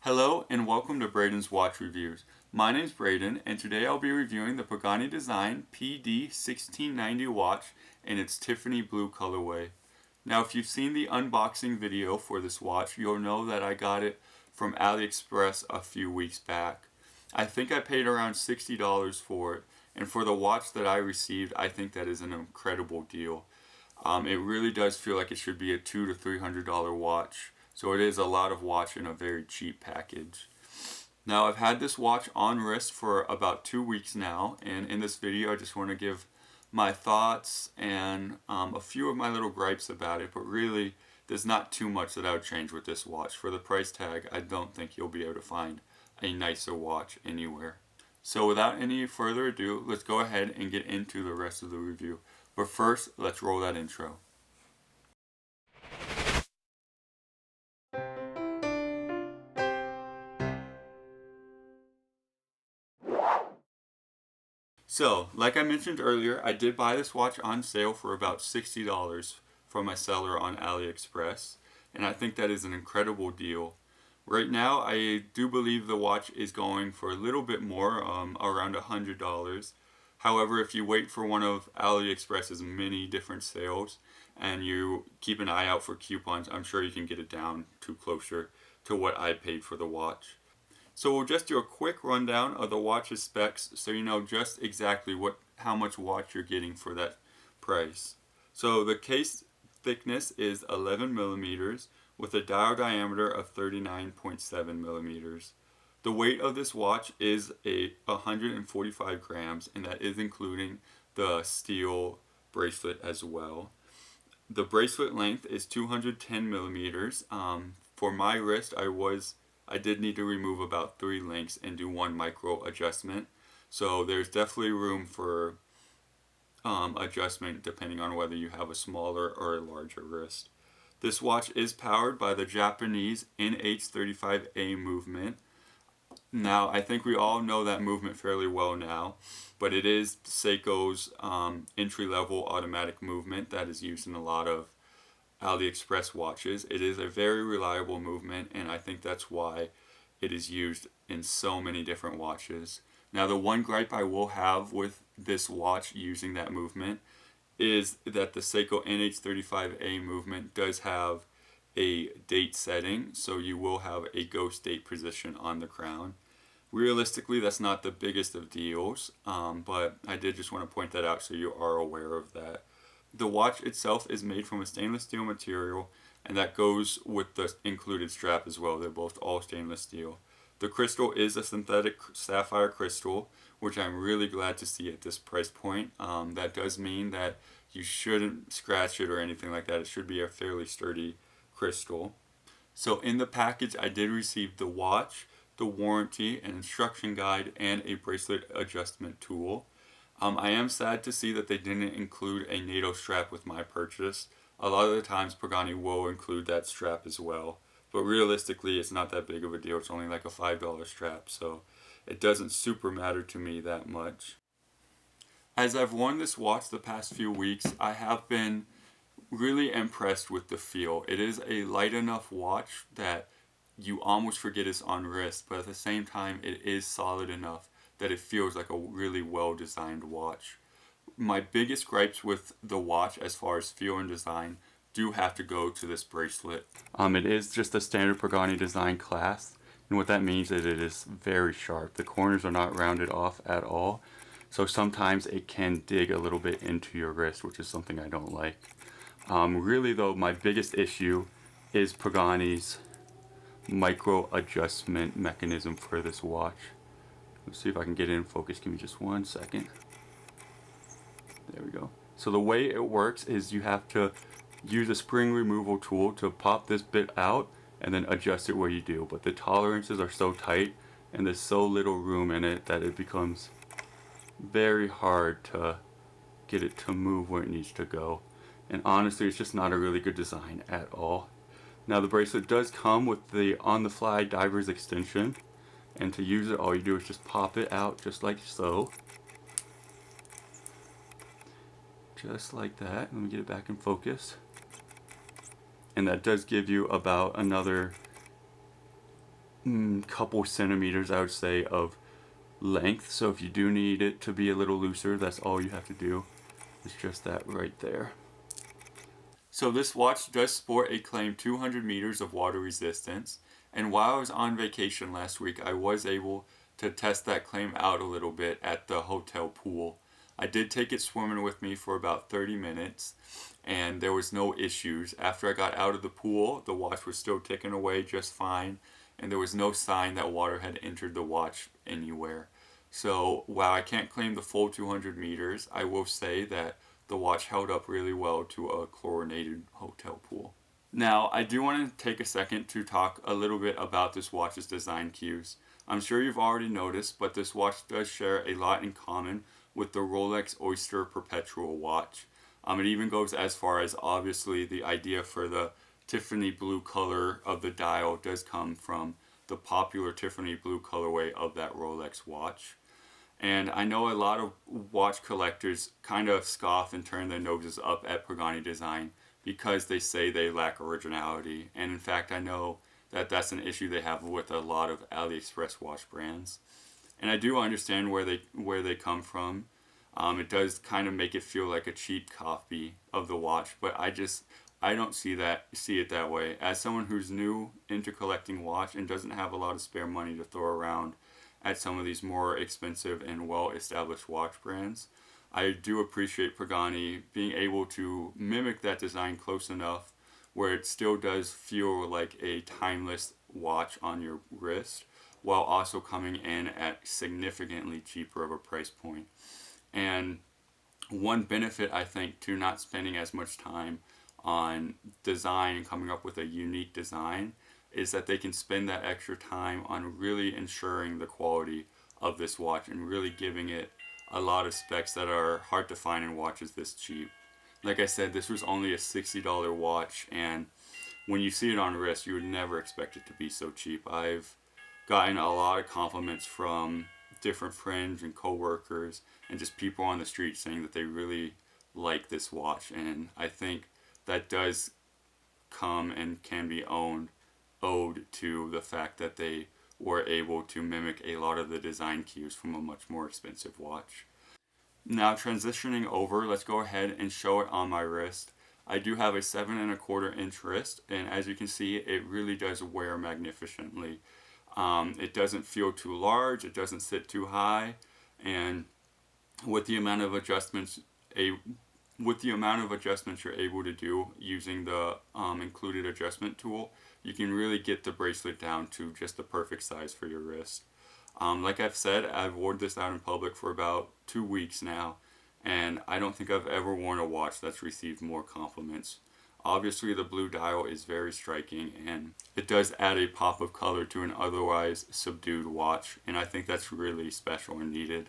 Hello and welcome to Braden's Watch Reviews. My name is Braden and today I'll be reviewing the Pagani Design PD-1690 watch in its Tiffany Blue colorway. Now if you've seen the unboxing video for this watch, you'll know that I got it from AliExpress a few weeks back. I think I paid around $60 for it, and for the watch that I received, I think that is an incredible deal. It really does feel like it should be a $200 to $300 watch. So it is a lot of watch in a very cheap package. Now I've had this watch on wrist for about 2 weeks now, and in this video I just want to give my thoughts and a few of my little gripes about it, but really there's not too much that I would change with this watch. For the price tag, I don't think you'll be able to find a nicer watch anywhere. So without any further ado, let's go ahead and get into the rest of the review. But first, let's roll that intro. So, like I mentioned earlier, I did buy this watch on sale for about $60 from my seller on AliExpress, and I think that is an incredible deal. Right now, I do believe the watch is going for a little bit more, around $100. However, if you wait for one of AliExpress's many different sales and you keep an eye out for coupons, I'm sure you can get it down to closer to what I paid for the watch. So we'll just do a quick rundown of the watch's specs so you know just exactly how much watch you're getting for that price. So the case thickness is 11 millimeters with a dial diameter of 39.7 millimeters. The weight of this watch is 145 grams, and that is including the steel bracelet as well. The bracelet length is 210 millimeters. For my wrist, I did need to remove about 3 links and do 1 micro adjustment. So there's definitely room for adjustment depending on whether you have a smaller or a larger wrist. This watch is powered by the Japanese NH35A movement. Now, I think we all know that movement fairly well now, but it is Seiko's entry-level automatic movement that is used in a lot of AliExpress watches. It is a very reliable movement, and I think that's why it is used in so many different watches. Now, the one gripe I will have with this watch using that movement is that the Seiko NH35A movement does have a date setting, so you will have a ghost date position on the crown. Realistically, that's not the biggest of deals, but I did just want to point that out so you are aware of that. The watch itself is made from a stainless steel material, and that goes with the included strap as well. They're both all stainless steel. The crystal is a synthetic sapphire crystal, which I'm really glad to see at this price point. That does mean that you shouldn't scratch it or anything like that. It should be a fairly sturdy crystal. So in the package, I did receive the watch, the warranty, an instruction guide, and a bracelet adjustment tool. I am sad to see that they didn't include a NATO strap with my purchase. A lot of the times Pagani will include that strap as well, but realistically it's not that big of a deal. It's only like a $5 strap, so it doesn't super matter to me that much. As I've worn this watch the past few weeks, I have been really impressed with the feel. It is a light enough watch that you almost forget it's on wrist, but at the same time it is solid enough that it feels like a really well-designed watch. My biggest gripes with the watch as far as feel and design do have to go to this bracelet. It is just a standard Pagani design class, and what that means is it is very sharp. The corners are not rounded off at all, so sometimes it can dig a little bit into your wrist, which is something I don't like. Really though, my biggest issue is Pagani's micro adjustment mechanism for this watch. Let's see if I can get it in focus. Give me just 1 second. There we go. So the way it works is you have to use a spring removal tool to pop this bit out and then adjust it where you do. But the tolerances are so tight and there's so little room in it that it becomes very hard to get it to move where it needs to go. And honestly, it's just not a really good design at all. Now the bracelet does come with the on-the-fly diver's extension. And to use it, all you do is just pop it out just like so. Just like that. Let me get it back in focus. And that does give you about another couple centimeters, I would say, of length. So if you do need it to be a little looser, that's all you have to do. It's just that right there. So this watch does sport a claimed 200 meters of water resistance, and while I was on vacation last week, I was able to test that claim out a little bit at the hotel pool. I did take it swimming with me for about 30 minutes, and there was no issues. After I got out of the pool, the watch was still ticking away just fine, and there was no sign that water had entered the watch anywhere. So while I can't claim the full 200 meters, I will say that the watch held up really well to a chlorinated hotel pool. Now, I do want to take a second to talk a little bit about this watch's design cues. I'm sure you've already noticed, but this watch does share a lot in common with the Rolex Oyster Perpetual watch. It even goes as far as, obviously, the idea for the Tiffany blue color of the dial does come from the popular Tiffany blue colorway of that Rolex watch. And I know a lot of watch collectors kind of scoff and turn their noses up at Pagani design because they say they lack originality. And in fact, I know that that's an issue they have with a lot of AliExpress watch brands. And I do understand where they come from. It does kind of make it feel like a cheap copy of the watch, but I don't see it that way. As someone who's new into collecting watch and doesn't have a lot of spare money to throw around at some of these more expensive and well-established watch brands, I do appreciate Pagani being able to mimic that design close enough where it still does feel like a timeless watch on your wrist, while also coming in at significantly cheaper of a price point. And one benefit, I think, to not spending as much time on design and coming up with a unique design is that they can spend that extra time on really ensuring the quality of this watch and really giving it a lot of specs that are hard to find in watches this cheap. Like I said, this was only a $60 watch, and when you see it on wrist, you would never expect it to be so cheap. I've gotten a lot of compliments from different friends and coworkers and just people on the street saying that they really like this watch, and I think that does come and can be owed to the fact that they were able to mimic a lot of the design cues from a much more expensive watch. Now transitioning over, let's go ahead and show it on my wrist. I do have a 7.25-inch wrist, and as you can see, it really does wear magnificently. It doesn't feel too large, it doesn't sit too high, and with the amount of adjustments you're able to do using the included adjustment tool, you can really get the bracelet down to just the perfect size for your wrist. Like I've said, I've worn this out in public for about 2 weeks now, and I don't think I've ever worn a watch that's received more compliments. Obviously, the blue dial is very striking, and it does add a pop of color to an otherwise subdued watch, and I think that's really special and needed.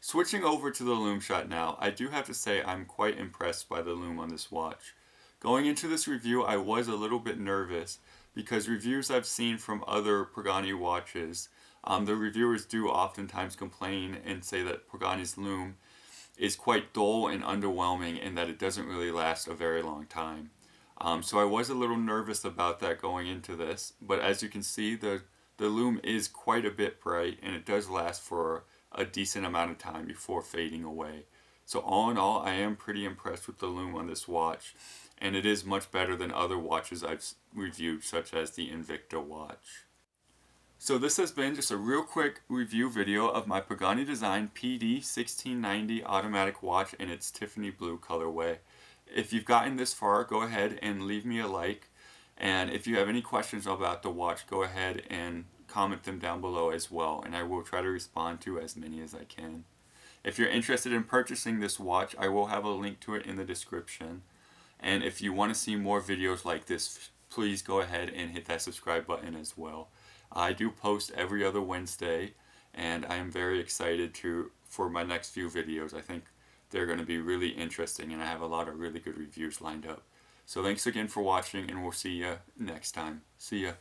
Switching over to the lume shot now, I do have to say I'm quite impressed by the lume on this watch. Going into this review, I was a little bit nervous because reviews I've seen from other Pagani watches, the reviewers do oftentimes complain and say that Pagani's lume is quite dull and underwhelming and that it doesn't really last a very long time. So I was a little nervous about that going into this, but as you can see, the lume is quite a bit bright and it does last for a decent amount of time before fading away. So all in all, I am pretty impressed with the lume on this watch, and it is much better than other watches I've reviewed, such as the Invicta watch. So this has been just a real quick review video of my Pagani Design PD-1690 automatic watch in its Tiffany blue colorway. If you've gotten this far, go ahead and leave me a like, and if you have any questions about the watch, go ahead and comment them down below as well, and I will try to respond to as many as I can. If you're interested in purchasing this watch, I will have a link to it in the description. And if you want to see more videos like this, please go ahead and hit that subscribe button as well. I do post every other Wednesday, and I am very excited for my next few videos. I think they're going to be really interesting, and I have a lot of really good reviews lined up. So thanks again for watching, and we'll see you next time. See ya.